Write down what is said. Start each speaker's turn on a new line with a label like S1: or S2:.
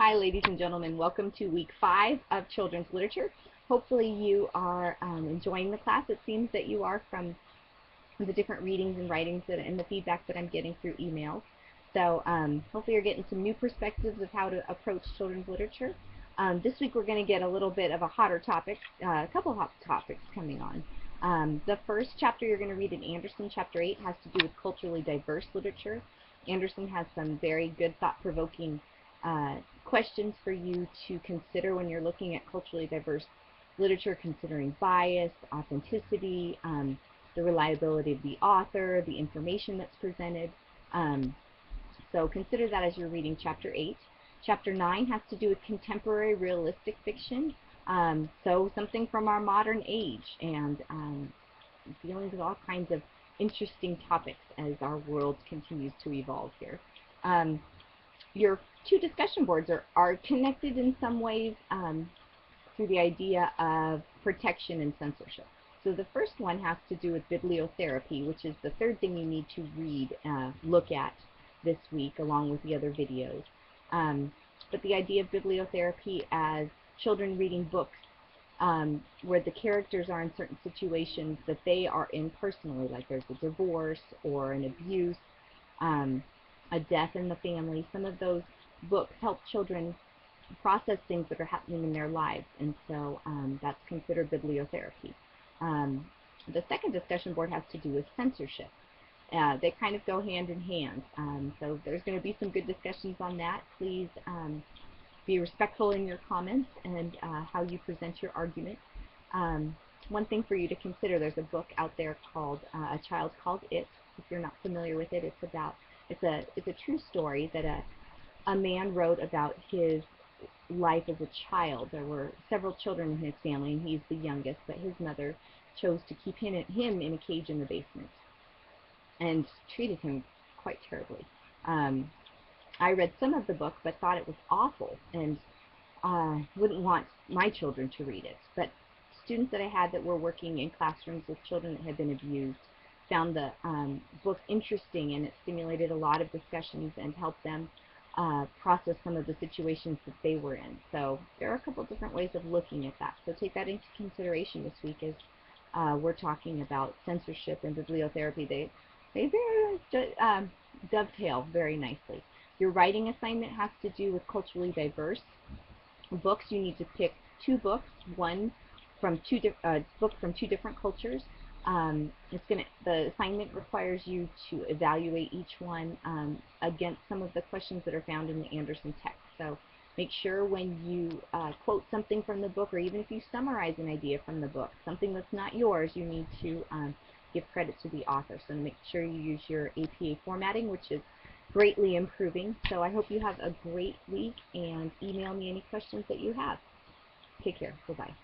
S1: Hi, ladies and gentlemen. Welcome to week 5 of children's literature. Hopefully you are enjoying the class. It seems that you are from the different readings and writings and the feedback that I'm getting through emails. So hopefully you're getting some new perspectives of how to approach children's literature. This week we're going to get a little bit of a hotter topic, a couple of hot topics coming on. The first chapter you're going to read in Anderson, chapter 8, has to do with culturally diverse literature. Anderson has some very good thought-provoking questions for you to consider when you're looking at culturally diverse literature, considering bias, authenticity, the reliability of the author, the information that's presented. So consider that as you're reading chapter 8. Chapter 9 has to do with contemporary realistic fiction, so something from our modern age, and dealing with all kinds of interesting topics as our world continues to evolve here. Your two discussion boards are connected in some ways through the idea of protection and censorship. So the first one has to do with bibliotherapy, which is the third thing you need to read, look at this week along with the other videos. But the idea of bibliotherapy as children reading books where the characters are in certain situations that they are in personally, like there's a divorce or an abuse, a death in the family. Some of those books help children process things that are happening in their lives, and so that's considered bibliotherapy. The second discussion board has to do with censorship. They kind of go hand in hand, so there's going to be some good discussions on that. Please be respectful in your comments and how you present your argument. One thing for you to consider, there's a book out there called A Child Called It. If you're not familiar with it, it's a true story that a man wrote about his life as a child. There were several children in his family, and he's the youngest, but his mother chose to keep him in a cage in the basement and treated him quite terribly. I read some of the book but thought it was awful and wouldn't want my children to read it. But students that I had that were working in classrooms with children that had been abused found the book interesting, and it stimulated a lot of discussions and helped them process some of the situations that they were in. So there are a couple different ways of looking at that. So take that into consideration this week as we're talking about censorship and bibliotherapy. They very dovetail very nicely. Your writing assignment has to do with culturally diverse books. You need to pick two books, one from two different cultures. The assignment requires you to evaluate each one against some of the questions that are found in the Anderson text. So make sure when you quote something from the book, or even if you summarize an idea from the book, something that's not yours, you need to give credit to the author. So make sure you use your APA formatting, which is greatly improving. So I hope you have a great week, and email me any questions that you have. Take care. Bye-bye.